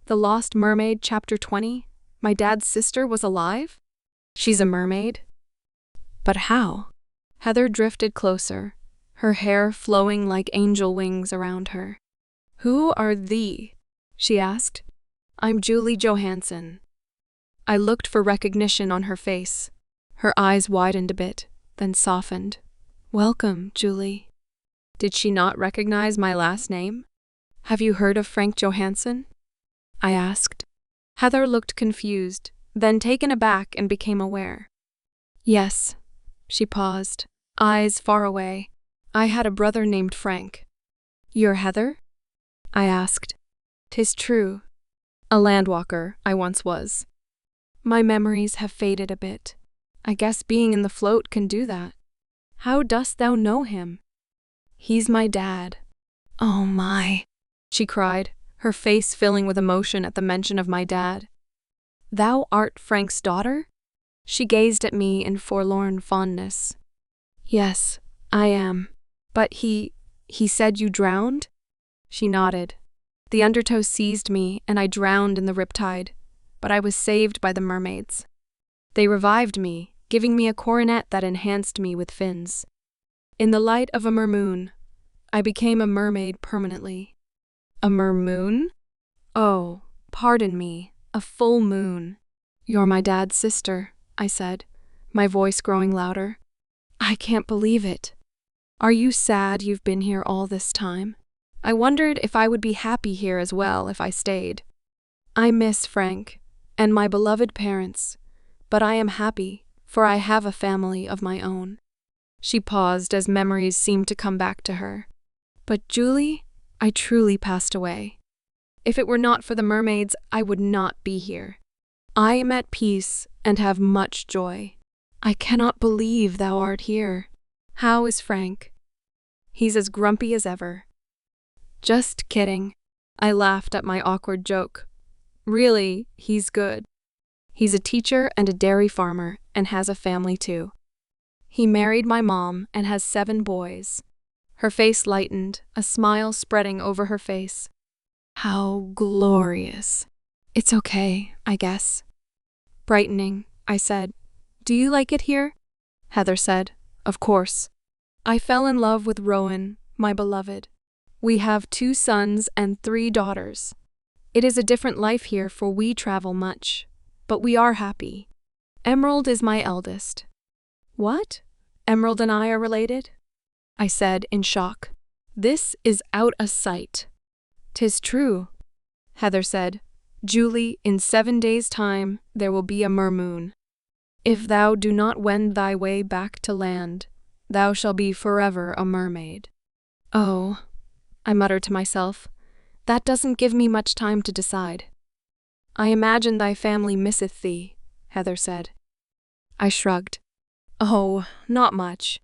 The Lost Mermaid-Chapter 20? My dad's sister was alive? She's a mermaid? But how? Heather drifted closer, her hair flowing like angel wings around her. Who are thee? She asked. I'm Julie Johansson. I looked for recognition on her face. Her eyes widened a bit, then softened. Welcome, Julie. Did she not recognize my last name? Have you heard of Frank Johansson? I asked. Heather looked confused, then taken aback and became aware. Yes. She paused, eyes far away. I had a brother named Frank. You're Heather? I asked. 'Tis true. A landwalker I once was. My memories have faded a bit. I guess being in the float can do that. How dost thou know him? He's my dad. Oh my, she cried, her face filling with emotion at the mention of my dad. Thou art Frank's daughter? She gazed at me in forlorn fondness. Yes, I am. But he said you drowned? She nodded. The undertow seized me and I drowned in the riptide, but I was saved by the mermaids. They revived me, giving me a coronet that enhanced me with fins. In the light of a mermoon, I became a mermaid permanently. A mermoon? Oh, pardon me, a full moon. You're my dad's sister, I said, my voice growing louder. I can't believe it. Are you sad you've been here all this time? I wondered if I would be happy here as well if I stayed. I miss Frank and my beloved parents, but I am happy, for I have a family of my own. She paused as memories seemed to come back to her. But Julie, I truly passed away. If it were not for the mermaids, I would not be here. I am at peace and have much joy. I cannot believe thou art here. How is Frank? He's as grumpy as ever. Just kidding. I laughed at my awkward joke. Really, he's good. He's a teacher and a dairy farmer and has a family too. He married my mom and has 7 boys. Her face lightened, a smile spreading over her face. How glorious. It's okay, I guess. Brightening, I said, Do you like it here? Heather said, Of course. I fell in love with Rowan, my beloved. We have 2 sons and 3 daughters. It is a different life here, for we travel much, but we are happy. Emerald is my eldest. What? Emerald and I are related? I said in shock. This is out of sight. 'Tis true, Heather said. Julie, in 7 days' time there will be a mermoon. If thou do not wend thy way back to land, thou shalt be forever a mermaid. Oh, I muttered to myself, that doesn't give me much time to decide. I imagine thy family misseth thee, Heather said. I shrugged. Oh, not much.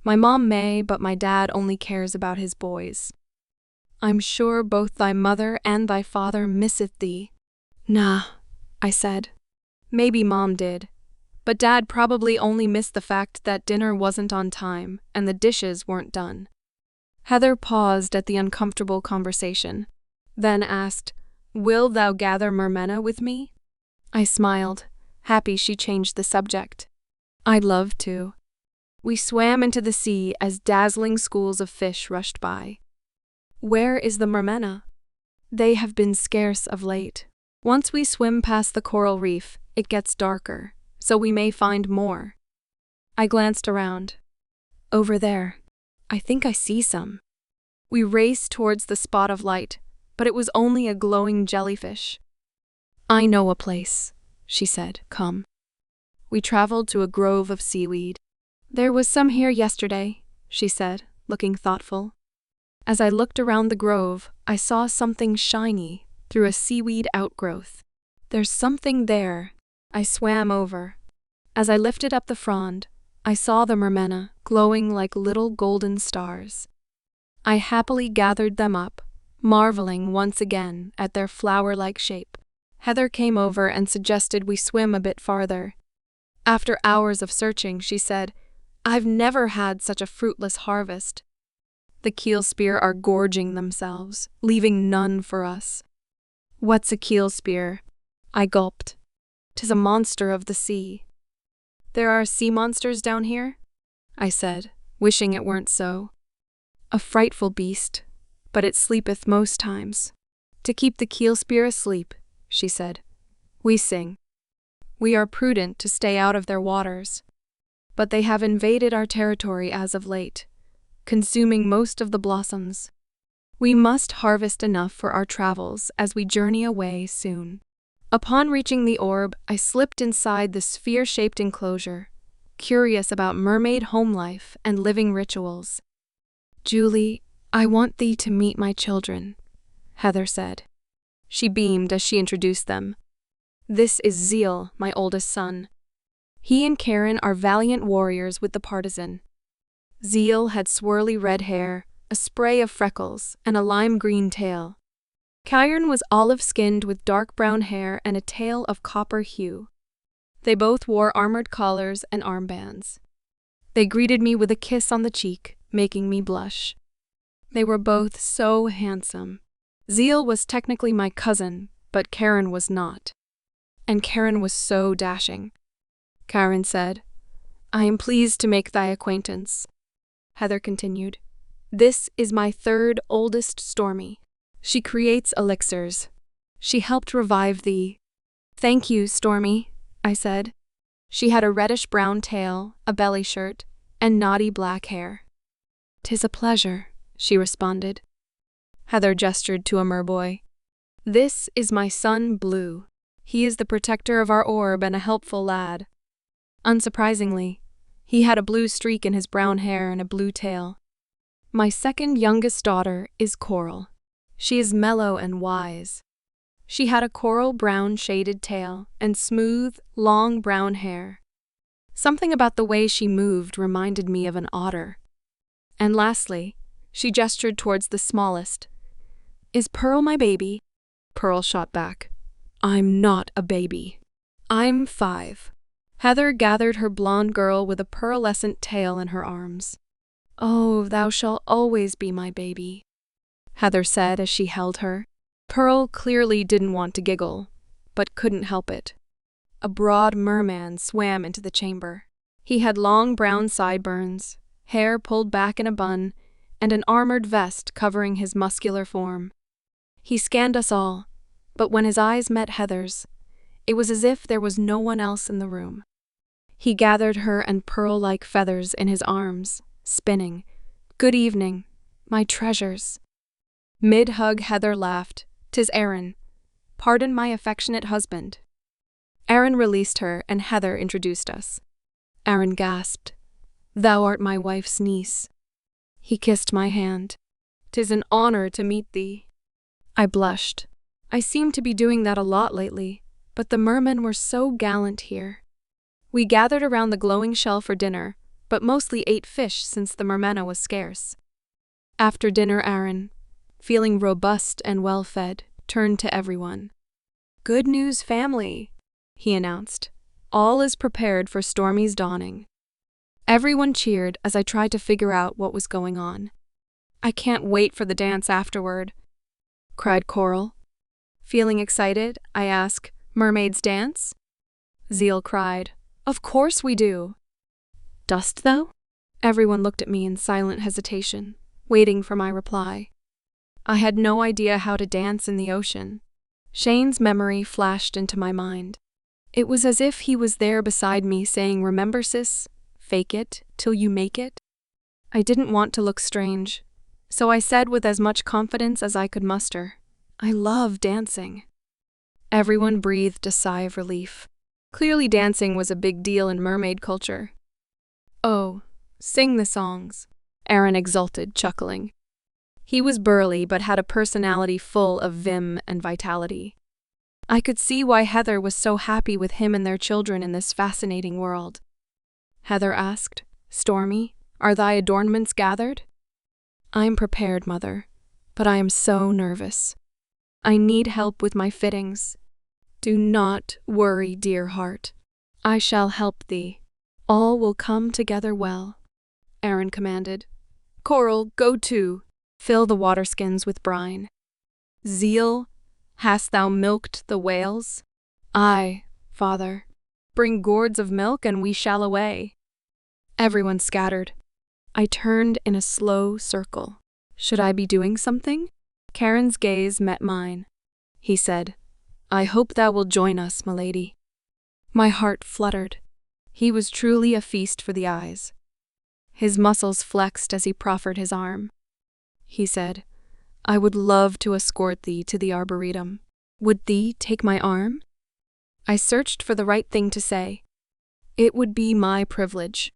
My mom may, but my dad only cares about his boys. I'm sure both thy mother and thy father misseth thee. Nah, I said. Maybe Mom did, but Dad probably only missed the fact that dinner wasn't on time and the dishes weren't done. Heather paused at the uncomfortable conversation, then asked, Will thou gather mermena with me? I smiled, happy she changed the subject. I'd love to. We swam into the sea as dazzling schools of fish rushed by. Where is the mermena? They have been scarce of late. Once we swim past the coral reef, it gets darker, so we may find more. I glanced around. Over there. I think I see some. We raced towards the spot of light, but it was only a glowing jellyfish. I know a place, she said. Come. We traveled to a grove of seaweed. There was some here yesterday, she said, looking thoughtful. As I looked around the grove, I saw something shiny through a seaweed outgrowth. There's something there. I swam over. As I lifted up the frond, I saw the mermena glowing like little golden stars. I happily gathered them up, marveling once again at their flower-like shape. Heather came over and suggested we swim a bit farther. After hours of searching, she said, I've never had such a fruitless harvest. The keel spear are gorging themselves, leaving none for us. What's a keel spear? I gulped. 'Tis a monster of the sea. There are sea monsters down here? I said, wishing it weren't so. A frightful beast, but it sleepeth most times. To keep the keel spear asleep, she said. We sing. We are prudent to stay out of their waters, but they have invaded our territory as of late, consuming most of the blossoms. We must harvest enough for our travels as we journey away soon. Upon reaching the orb, I slipped inside the sphere-shaped enclosure, curious about mermaid home life and living rituals. Julie, I want thee to meet my children, Heather said. She beamed as she introduced them. This is Zeal, my oldest son. He and Karen are valiant warriors with the partisan. Zeal had swirly red hair, a spray of freckles, and a lime-green tail. Karen was olive-skinned with dark brown hair and a tail of copper hue. They both wore armored collars and armbands. They greeted me with a kiss on the cheek, making me blush. They were both so handsome. Zeal was technically my cousin, but Karen was not. And Karen was so dashing. Karen said, I am pleased to make thy acquaintance. Heather continued, This is my third oldest Stormy. She creates elixirs. She helped revive thee. Thank you, Stormy, I said. She had a reddish-brown tail, a belly shirt, and knotty black hair. 'Tis a pleasure, she responded. Heather gestured to a merboy. This is my son, Blue. He is the protector of our orb and a helpful lad. Unsurprisingly, he had a blue streak in his brown hair and a blue tail. My second youngest daughter is Coral. She is mellow and wise. She had a coral brown shaded tail and smooth, long brown hair. Something about the way she moved reminded me of an otter. And lastly, she gestured towards the smallest. Is Pearl my baby? Pearl shot back. I'm not a baby. I'm 5. Heather gathered her blonde girl with a pearlescent tail in her arms. Oh, thou shalt always be my baby, Heather said as she held her. Pearl clearly didn't want to giggle, but couldn't help it. A broad merman swam into the chamber. He had long brown sideburns, hair pulled back in a bun, and an armored vest covering his muscular form. He scanned us all, but when his eyes met Heather's, it was as if there was no one else in the room. He gathered her and pearl-like feathers in his arms, spinning. Good evening, my treasures. Mid-hug, Heather laughed. 'Tis Aaron. Pardon my affectionate husband. Aaron released her, and Heather introduced us. Aaron gasped. Thou art my wife's niece. He kissed my hand. 'Tis an honor to meet thee. I blushed. I seemed to be doing that a lot lately, but the mermen were so gallant here. We gathered around the glowing shell for dinner, but mostly ate fish since the mermena was scarce. After dinner, Aaron, feeling robust and well-fed, turned to everyone. Good news, family, he announced. All is prepared for Stormy's dawning. Everyone cheered as I tried to figure out what was going on. I can't wait for the dance afterward, cried Coral. Feeling excited, I asked, Mermaids dance? Zeal cried, Of course we do. Dost thou? Everyone looked at me in silent hesitation, waiting for my reply. I had no idea how to dance in the ocean. Shane's memory flashed into my mind. It was as if he was there beside me saying, Remember, sis, fake it till you make it. I didn't want to look strange, so I said with as much confidence as I could muster, I love dancing. Everyone breathed a sigh of relief. Clearly dancing was a big deal in mermaid culture. Oh, sing the songs, Aaron exulted, chuckling. He was burly but had a personality full of vim and vitality. I could see why Heather was so happy with him and their children in this fascinating world. Heather asked, Stormy, are thy adornments gathered? I'm prepared, Mother, but I am so nervous. I need help with my fittings. Do not worry, dear heart. I shall help thee. All will come together well, Aaron commanded. Coral, go too. Fill the waterskins with brine. Zeal, Hast thou milked the whales? Aye, father. Bring gourds of milk and we shall away. Everyone scattered. I turned in a slow circle. Should I be doing something? Karen's gaze met mine. He said, I hope thou wilt join us, milady. My heart fluttered. He was truly a feast for the eyes. His muscles flexed as he proffered his arm. He said, I would love to escort thee to the arboretum. Would thee take my arm? I searched for the right thing to say. It would be my privilege.